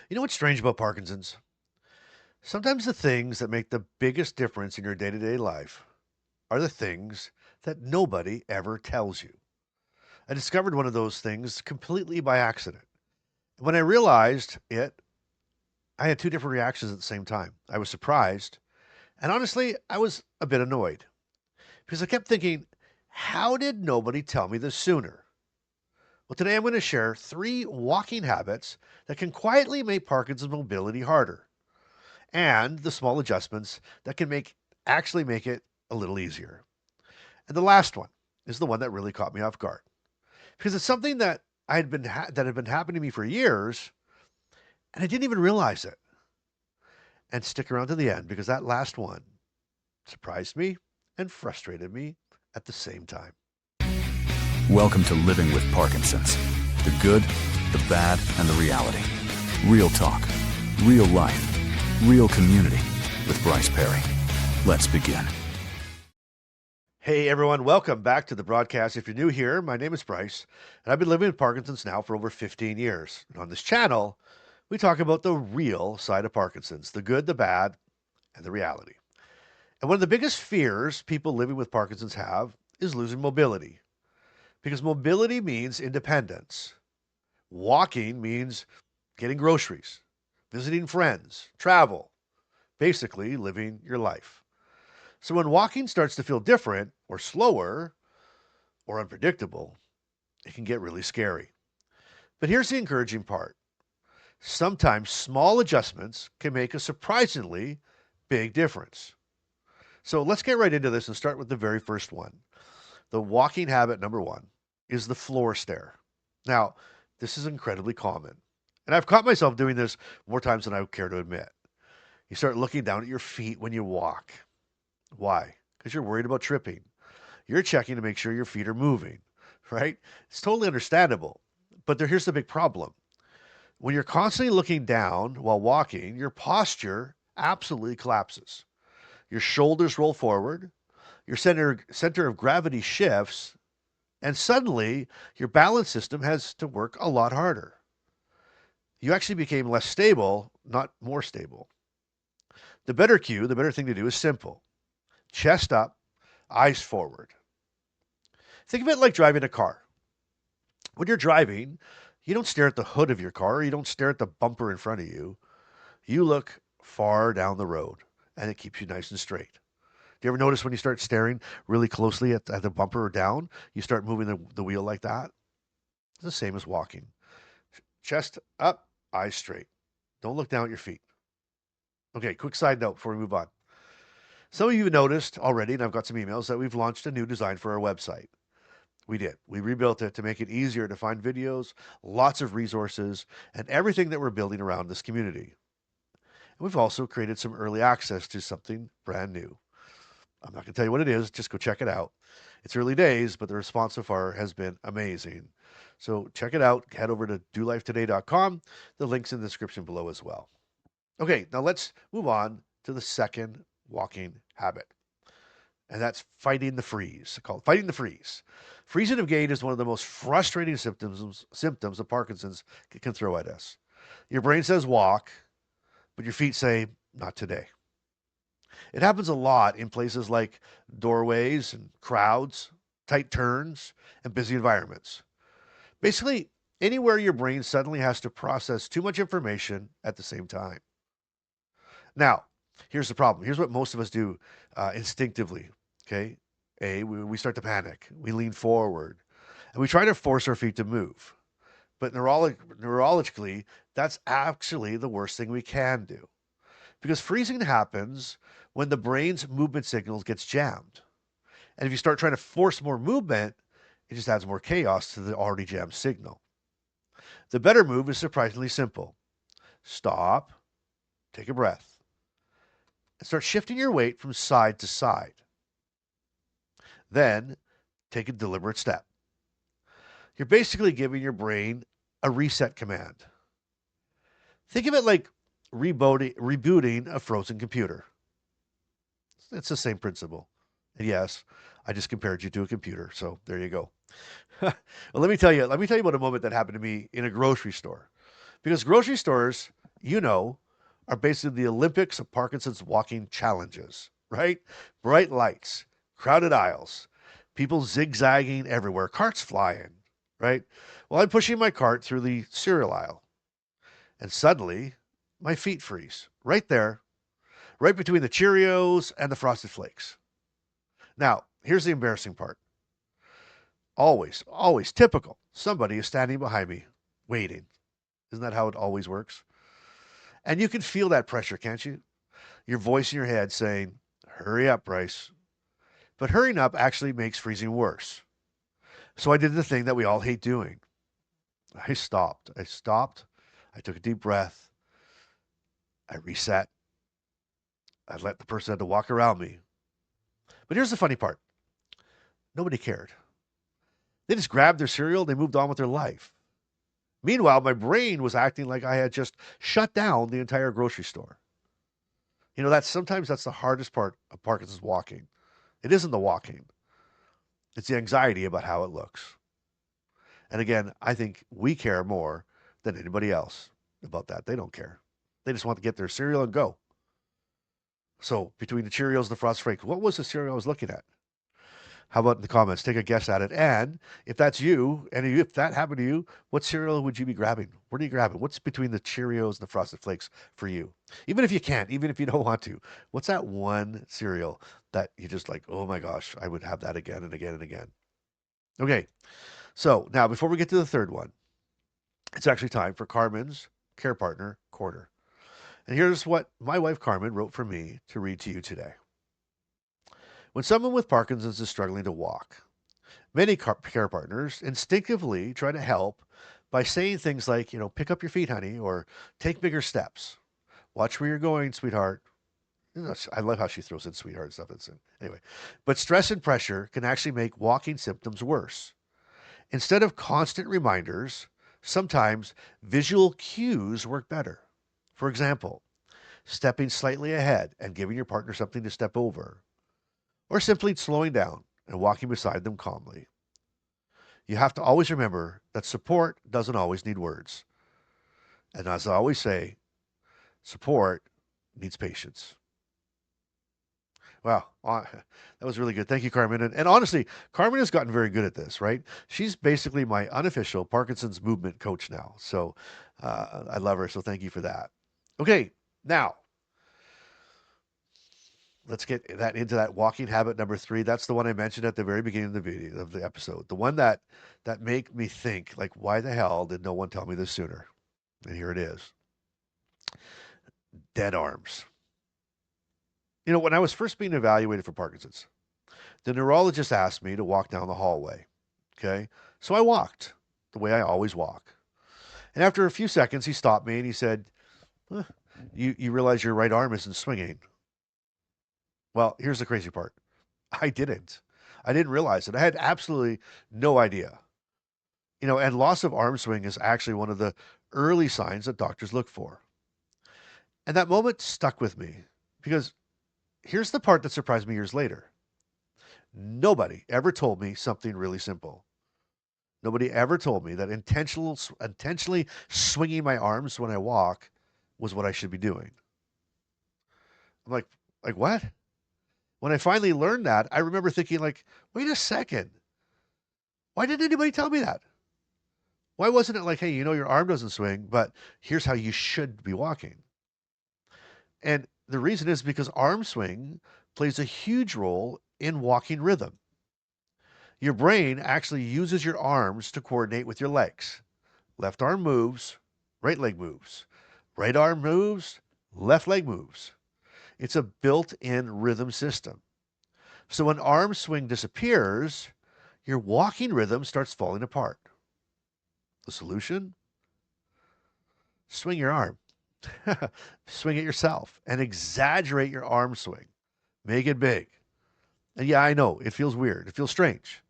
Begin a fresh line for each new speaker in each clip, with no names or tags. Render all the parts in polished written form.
You know what's strange about Parkinson's? Sometimes the things that make the biggest difference in your day to day life are the things that nobody ever tells you. I discovered one of those things completely by accident. When I realized it, I had two different reactions at the same time. I was surprised, and honestly, I was a bit annoyed because I kept thinking, how did nobody tell me this sooner? Well, today I'm going to share three walking habits that can quietly make Parkinson's mobility harder, and the small adjustments that can make it a little easier. And the last one is the one that really caught me off guard because it's something that that had been happening to me for years, and I didn't even realize it. And stick around to the end because that last one surprised me and frustrated me at the same time.
Welcome to Living with Parkinson's. The good, the bad, and the reality. Real talk, real life, real community with Bryce Perry. Let's begin.
Hey everyone, welcome back to the broadcast. If you're new here, my name is Bryce, and I've been living with Parkinson's now for over 15 years. And on this channel, we talk about the real side of Parkinson's, the good, the bad, and the reality. And one of the biggest fears people living with Parkinson's have is losing mobility, because mobility means independence. Walking means getting groceries, visiting friends, travel, basically living your life. So when walking starts to feel different or slower or unpredictable, it can get really scary. But here's the encouraging part. Sometimes small adjustments can make a surprisingly big difference. So let's get right into this and start with the very first one. The walking habit number one is the floor stare. Now, this is incredibly common. And I've caught myself doing this more times than I would care to admit. You start looking down at your feet when you walk. Why? Because you're worried about tripping. You're checking to make sure your feet are moving, right? It's totally understandable. But here's the big problem. When you're constantly looking down while walking, your posture absolutely collapses. Your shoulders roll forward, your center of gravity shifts, and suddenly your balance system has to work a lot harder. You actually became less stable, not more stable. The better thing to do is simple. Chest up, eyes forward. Think of it like driving a car. When you're driving, you don't stare at the hood of your car, you don't stare at the bumper in front of you. You look far down the road, and it keeps you nice and straight. Do you ever notice when you start staring really closely at the bumper or down, you start moving the wheel like that? It's the same as walking. Chest up, eyes straight. Don't look down at your feet. Okay, quick side note before we move on. Some of you have noticed already, and I've got some emails, that we've launched a new design for our website. We did. We rebuilt it to make it easier to find videos, lots of resources, and everything that we're building around this community. And we've also created some early access to something brand new. I'm not going to tell you what it is, just go check it out. It's early days, but the response so far has been amazing. So check it out. Head over to dolifetoday.com. The link's in the description below as well. Okay, now let's move on to the second walking habit, and that's fighting the freeze. I call it fighting the freeze. Freezing of gait is one of the most frustrating symptoms of Parkinson's can throw at us. Your brain says walk, but your feet say not today. It happens a lot in places like doorways and crowds, tight turns, and busy environments. Basically, anywhere your brain suddenly has to process too much information at the same time. Now, here's the problem. Here's what most of us do instinctively. Okay. We start to panic. We lean forward and we try to force our feet to move. But neurologically, that's actually the worst thing we can do because freezing happens when the brain's movement signals gets jammed. And if you start trying to force more movement, it just adds more chaos to the already jammed signal. The better move is surprisingly simple. Stop, take a breath, and start shifting your weight from side to side. Then take a deliberate step. You're basically giving your brain a reset command. Think of it like rebooting a frozen computer. It's the same principle. And yes, I just compared you to a computer, so there you go. Well, let me tell you about a moment that happened to me in a grocery store. Because grocery stores you know, are basically the Olympics of Parkinson's walking challenges, right? Bright lights, crowded aisles, people zigzagging everywhere, carts flying, right? Well, I'm pushing my cart through the cereal aisle, and suddenly my feet freeze right there, right between the Cheerios and the Frosted Flakes. Now, here's the embarrassing part. Always, always typical. Somebody is standing behind me, waiting. Isn't that how it always works? And you can feel that pressure, can't you? Your voice in your head saying, hurry up, Bryce. But hurrying up actually makes freezing worse. So I did the thing that we all hate doing. I stopped. I stopped. I took a deep breath. I reset. I let the person had to walk around me. But here's the funny part. Nobody cared. They just grabbed their cereal and they moved on with their life. Meanwhile, my brain was acting like I had just shut down the entire grocery store. You know, that's the hardest part of Parkinson's walking. It isn't the walking. It's the anxiety about how it looks. And again, I think we care more than anybody else about that. They don't care. They just want to get their cereal and go. So between the Cheerios and the Frosted Flakes, what was the cereal I was looking at? How about in the comments? Take a guess at it. And if that's you, and if that happened to you, what cereal would you be grabbing? What are you grabbing? What's between the Cheerios and the Frosted Flakes for you? Even if you can't, even if you don't want to, what's that one cereal that you just like, oh my gosh, I would have that again and again and again? Okay, so now before we get to the third one, it's actually time for Carmen's Care Partner Corner. And here's what my wife Carmen wrote for me to read to you today. When someone with Parkinson's is struggling to walk, many care partners instinctively try to help by saying things like, pick up your feet, honey, or take bigger steps. Watch where you're going, sweetheart. I love how she throws in sweetheart and stuff. Anyway, but stress and pressure can actually make walking symptoms worse. Instead of constant reminders, sometimes visual cues work better. For example, stepping slightly ahead and giving your partner something to step over, or simply slowing down and walking beside them calmly. You have to always remember that support doesn't always need words. And as I always say, support needs patience. Wow, that was really good. Thank you, Carmen. And honestly, Carmen has gotten very good at this, right? She's basically my unofficial Parkinson's movement coach now. So I love her. So thank you for that. Okay, now let's get that into that walking habit number 3. That's the one I mentioned at the very beginning of the video of the episode. The one that made me think, like, why the hell did no one tell me this sooner? And here it is. Dead arms. When I was first being evaluated for Parkinson's, the neurologist asked me to walk down the hallway. Okay? So I walked the way I always walk. And after a few seconds, he stopped me and he said, huh, you realize your right arm isn't swinging. Well, here's the crazy part. I didn't. I didn't realize it. I had absolutely no idea. And loss of arm swing is actually one of the early signs that doctors look for. And that moment stuck with me because here's the part that surprised me years later. Nobody ever told me something really simple. Nobody ever told me that intentionally swinging my arms when I walk was what I should be doing. I'm like what? When I finally learned that, I remember thinking like, wait a second. Why didn't anybody tell me that? Why wasn't it like, hey, your arm doesn't swing, but here's how you should be walking? And the reason is because arm swing plays a huge role in walking rhythm. Your brain actually uses your arms to coordinate with your legs. Left arm moves, right leg moves. Right arm moves, left leg moves. It's a built-in rhythm system. So when arm swing disappears, your walking rhythm starts falling apart. The solution? Swing your arm. Swing it yourself and exaggerate your arm swing. Make it big. And yeah, I know, it feels weird. It feels strange.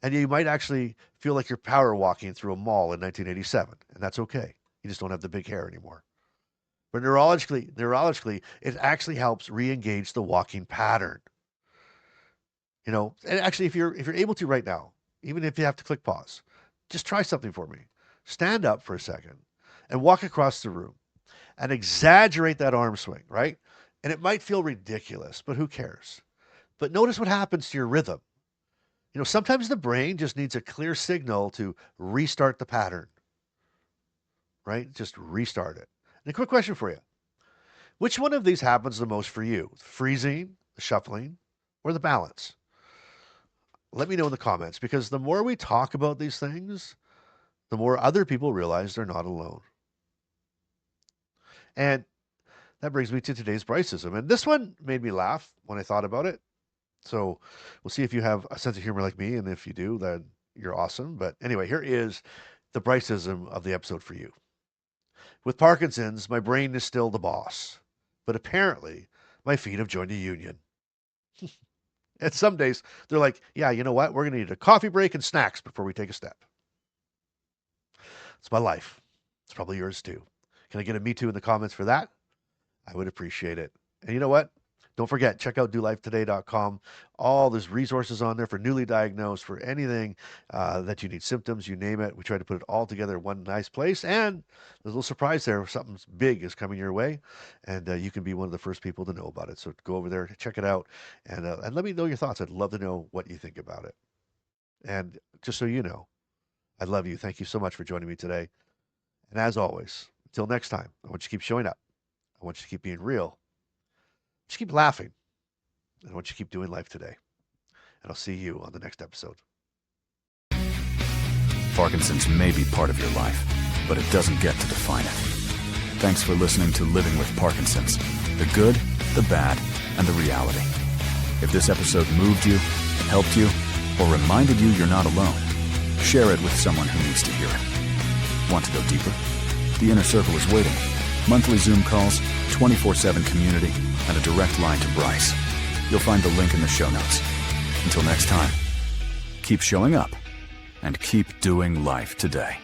And you might actually feel like you're power walking through a mall in 1987, and that's okay. You just don't have the big hair anymore. But neurologically, it actually helps re-engage the walking pattern. And actually, if you're able to right now, even if you have to click pause, just try something for me. Stand up for a second and walk across the room. and exaggerate that arm swing, right? And it might feel ridiculous, but who cares? But notice what happens to your rhythm. Sometimes the brain just needs a clear signal to restart the pattern, right? Just restart it. And a quick question for you. Which one of these happens the most for you? Freezing, the shuffling, or the balance? Let me know in the comments, because the more we talk about these things, the more other people realize they're not alone. And that brings me to today's Bryce-ism. And this one made me laugh when I thought about it. So we'll see if you have a sense of humor like me. And if you do, then you're awesome. But anyway, here is the Bryce-ism of the episode for you. With Parkinson's, my brain is still the boss. But apparently, my feet have joined a union. And some days, they're like, yeah, you know what? We're going to need a coffee break and snacks before we take a step. It's my life. It's probably yours too. Can I get a me too in the comments for that? I would appreciate it. And you know what? Don't forget, check out dolifetoday.com. All there's resources on there for newly diagnosed, for anything that you need, symptoms, you name it. We try to put it all together in one nice place. And there's a little surprise there. Something big is coming your way, and you can be one of the first people to know about it. So go over there, check it out, and let me know your thoughts. I'd love to know what you think about it. And just so you know, I love you. Thank you so much for joining me today. And as always, until next time, I want you to keep showing up. I want you to keep being real. Just keep laughing. And I want you to keep doing life today. And I'll see you on the next episode.
Parkinson's may be part of your life, but it doesn't get to define it. Thanks for listening to Living with Parkinson's. The good, the bad, and the reality. If this episode moved you, helped you, or reminded you you're not alone, share it with someone who needs to hear it. Want to go deeper? The Inner Circle is waiting. Monthly Zoom calls, 24/7 community, and a direct line to Bryce. You'll find the link in the show notes. Until next time, keep showing up and keep doing life today.